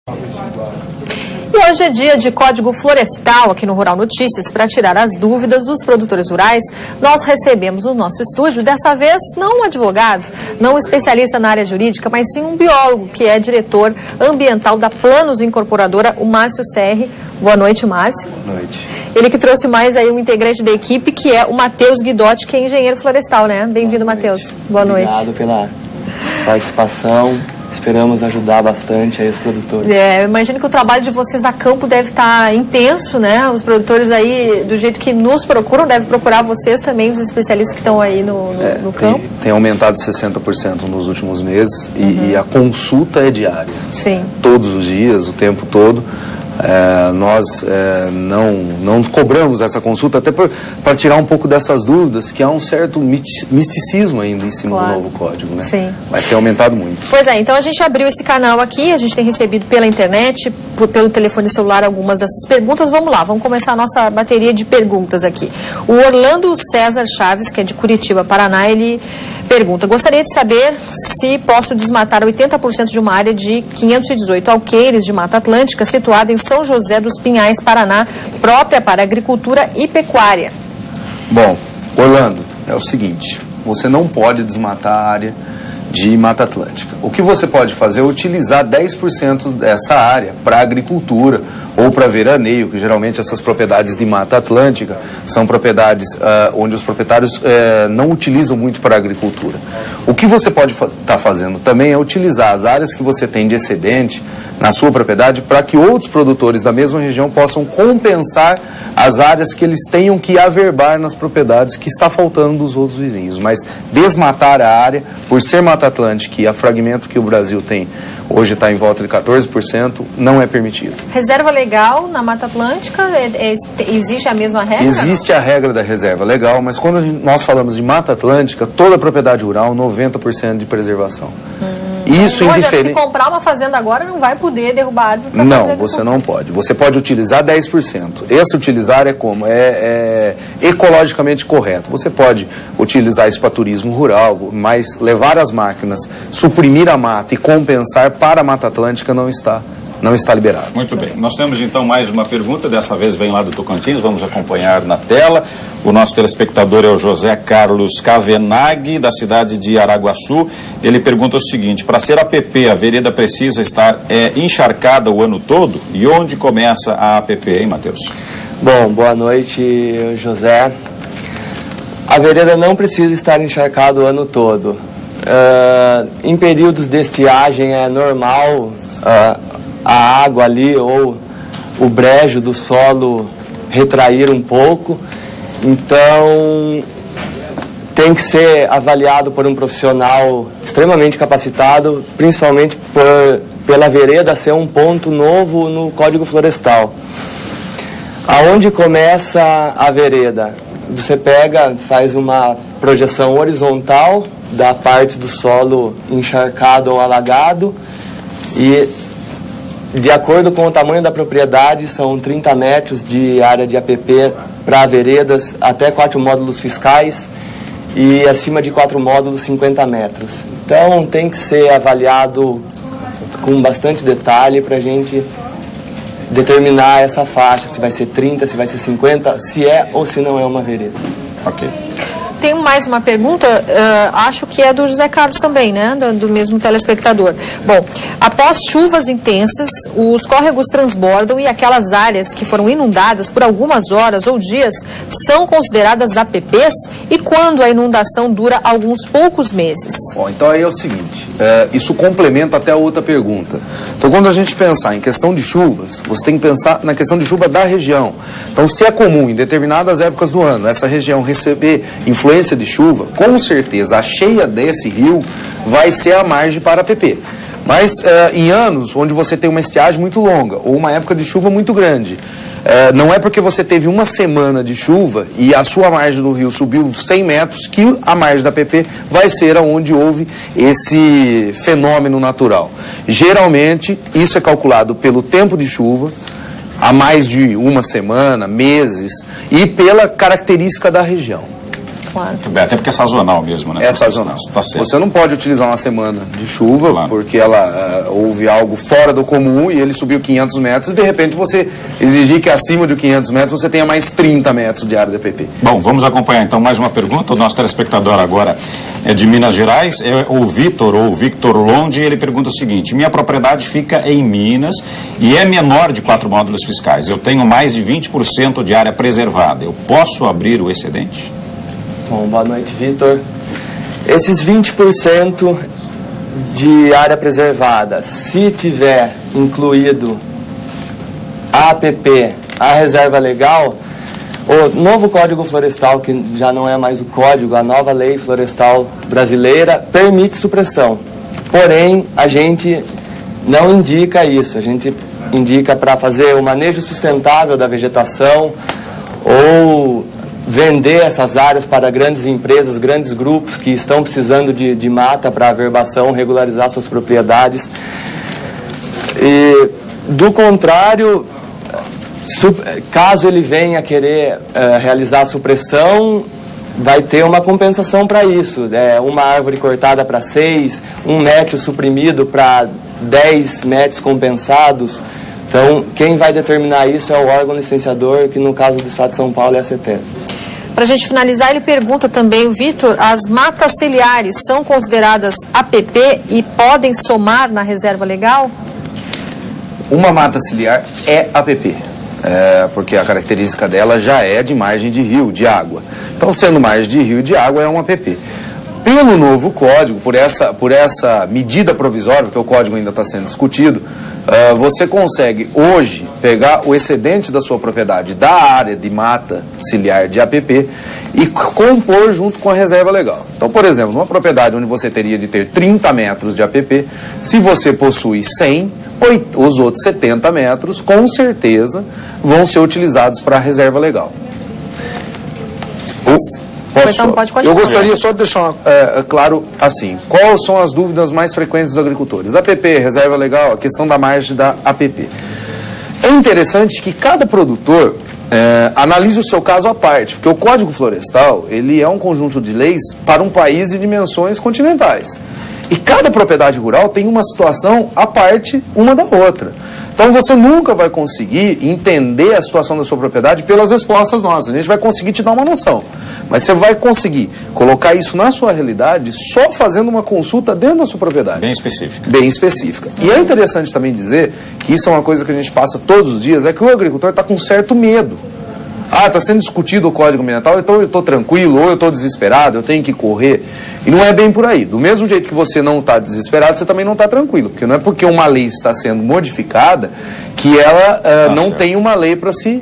E hoje é dia de Código Florestal aqui no Rural Notícias. Para tirar as dúvidas dos produtores rurais, nós recebemos no nosso estúdio, dessa vez, não um advogado, não um especialista na área jurídica, mas sim um biólogo, que é diretor ambiental da Planos Incorporadora, o Márcio Serri. Boa noite, Márcio. Boa noite. Ele que trouxe mais aí um integrante da equipe, que é o Matheus Guidotti, que é engenheiro florestal, né? Bem-vindo, Matheus. Boa noite. Obrigado pela participação. Esperamos ajudar bastante aí os produtores. Eu imagino que o trabalho de vocês a campo deve estar intenso, né? Os produtores aí, do jeito que nos procuram, devem procurar vocês também, os especialistas que estão aí no campo. Tem aumentado 60% nos últimos meses e a consulta é diária. Sim. Todos os dias, o tempo todo. Nós não cobramos essa consulta até para tirar um pouco dessas dúvidas, que há um certo misticismo ainda em cima do novo código, né? Sim. Mas tem aumentado muito. Pois é, então a gente abriu esse canal aqui, a gente tem recebido pela internet, pelo telefone celular algumas dessas perguntas. Vamos lá, vamos começar a nossa bateria de perguntas aqui. O Orlando César Chaves, que é de Curitiba, Paraná, ele pergunta: gostaria de saber se posso desmatar 80% de uma área de 518 alqueires de Mata Atlântica, situada em São José dos Pinhais, Paraná, própria para agricultura e pecuária. Bom, Orlando, é o seguinte, você não pode desmatar a área de Mata Atlântica. O que você pode fazer é utilizar 10% dessa área para agricultura ou para veraneio, que geralmente essas propriedades de Mata Atlântica são propriedades onde os proprietários não utilizam muito para agricultura. O que você pode estar fazendo também é utilizar as áreas que você tem de excedente na sua propriedade para que outros produtores da mesma região possam compensar as áreas que eles tenham que averbar nas propriedades que está faltando dos outros vizinhos. Mas desmatar a área, por ser Mata Atlântica e a fragmento que o Brasil tem, hoje está em volta de 14%, não é permitido. Reserva legal na Mata Atlântica, existe a mesma regra? Existe a regra da reserva legal, mas quando nós falamos de Mata Atlântica, toda propriedade rural, 90% de preservação. Isso indiferente. Se comprar uma fazenda agora, não vai poder derrubar árvore para fazer. Não, você não pode. Você pode utilizar 10%. Esse utilizar é como? É ecologicamente correto. Você pode utilizar isso para turismo rural, mas levar as máquinas, suprimir a mata e compensar para a Mata Atlântica não está liberado. Muito bem. Nós temos então mais uma pergunta, dessa vez vem lá do Tocantins, vamos acompanhar na tela. O nosso telespectador é o José Carlos Cavenaghi, da cidade de Araguaçu. Ele pergunta o seguinte: para ser APP, a vereda precisa estar encharcada o ano todo? E onde começa a APP, hein, Matheus? Bom, boa noite, José. A vereda não precisa estar encharcada o ano todo. Em períodos de estiagem é normal a água ali ou o brejo do solo retrair um pouco, então tem que ser avaliado por um profissional extremamente capacitado, principalmente pela vereda ser um ponto novo no Código Florestal. Aonde começa a vereda? Você faz uma projeção horizontal da parte do solo encharcado ou alagado e, de acordo com o tamanho da propriedade, são 30 metros de área de APP para veredas, até 4 módulos fiscais e acima de 4 módulos, 50 metros. Então tem que ser avaliado com bastante detalhe para a gente determinar essa faixa, se vai ser 30, se vai ser 50, se é ou se não é uma vereda. Ok. Tem mais uma pergunta, acho que é do José Carlos também, né? Do mesmo telespectador. Bom, após chuvas intensas, os córregos transbordam e aquelas áreas que foram inundadas por algumas horas ou dias são consideradas APPs? E quando a inundação dura alguns poucos meses? Bom, então aí é o seguinte, isso complementa até a outra pergunta. Então, quando a gente pensar em questão de chuvas, você tem que pensar na questão de chuva da região. Então, se é comum em determinadas épocas do ano essa região receber influência de chuva, com certeza a cheia desse rio vai ser a margem para a APP. Mas em anos onde você tem uma estiagem muito longa ou uma época de chuva muito grande, não é porque você teve uma semana de chuva e a sua margem do rio subiu 100 metros que a margem da APP vai ser onde houve esse fenômeno natural. Geralmente, isso é calculado pelo tempo de chuva, há mais de uma semana, meses, e pela característica da região. Claro. Muito bem, até porque é sazonal mesmo, né? É sazonal. Tá certo. Você não pode utilizar uma semana de chuva, Claro. porque houve algo fora do comum e ele subiu 500 metros e de repente você exigir que acima de 500 metros você tenha mais 30 metros de área de APP. Bom, vamos acompanhar então mais uma pergunta. O nosso telespectador agora é de Minas Gerais, é o Victor Londi, ele pergunta o seguinte: minha propriedade fica em Minas e é menor de 4 módulos fiscais. Eu tenho mais de 20% de área preservada. Eu posso abrir o excedente? Bom, boa noite, Vitor. Esses 20% de área preservada, se tiver incluído a APP, a reserva legal, o novo Código Florestal, que já não é mais o código, a nova Lei Florestal Brasileira, permite supressão. Porém, a gente não indica isso. A gente indica para fazer o manejo sustentável da vegetação ou vender essas áreas para grandes empresas, grandes grupos que estão precisando de mata para averbação, regularizar suas propriedades. E, do contrário, caso ele venha querer realizar a supressão, vai ter uma compensação para isso. Uma árvore cortada para 6, 1 metro suprimido para 10 metros compensados. Então, quem vai determinar isso é o órgão licenciador, que no caso do Estado de São Paulo é a CETESB. Para a gente finalizar, ele pergunta também, o Vitor, as matas ciliares são consideradas APP e podem somar na reserva legal? Uma mata ciliar é APP, porque a característica dela já é de margem de rio, de água. Então, sendo margem de rio e de água, é um APP. Pelo novo código, por essa medida provisória, porque o código ainda está sendo discutido, você consegue hoje pegar o excedente da sua propriedade da área de mata ciliar de APP e compor junto com a reserva legal. Então, por exemplo, numa propriedade onde você teria de ter 30 metros de APP, se você possui 100, os outros 70 metros, com certeza, vão ser utilizados para a reserva legal. Então, pode continuar. Eu gostaria só de deixar claro assim, quais são as dúvidas mais frequentes dos agricultores? APP, reserva legal, a questão da margem da APP. É interessante que cada produtor analise o seu caso à parte, porque o Código Florestal, ele é um conjunto de leis para um país de dimensões continentais. E cada propriedade rural tem uma situação à parte uma da outra. Então você nunca vai conseguir entender a situação da sua propriedade pelas respostas nossas. A gente vai conseguir te dar uma noção. Mas você vai conseguir colocar isso na sua realidade só fazendo uma consulta dentro da sua propriedade. Bem específica. Bem específica. E é interessante também dizer que isso é uma coisa que a gente passa todos os dias, é que o agricultor está com certo medo. Está sendo discutido o Código Ambiental, então eu estou tranquilo, ou eu estou desesperado, eu tenho que correr. E não é bem por aí. Do mesmo jeito que você não está desesperado, você também não está tranquilo. Porque não é porque uma lei está sendo modificada que ela não tem uma lei para se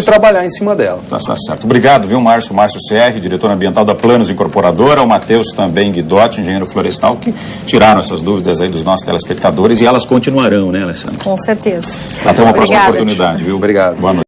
trabalhar em cima dela. Tá certo. Obrigado, viu, Márcio CR, diretor ambiental da Planos Incorporadora, o Matheus também Guidotti, engenheiro florestal, que tiraram essas dúvidas aí dos nossos telespectadores e elas continuarão, né, Alessandra? Com certeza. Até uma próxima Obrigada. oportunidade, viu? Obrigado. Boa noite.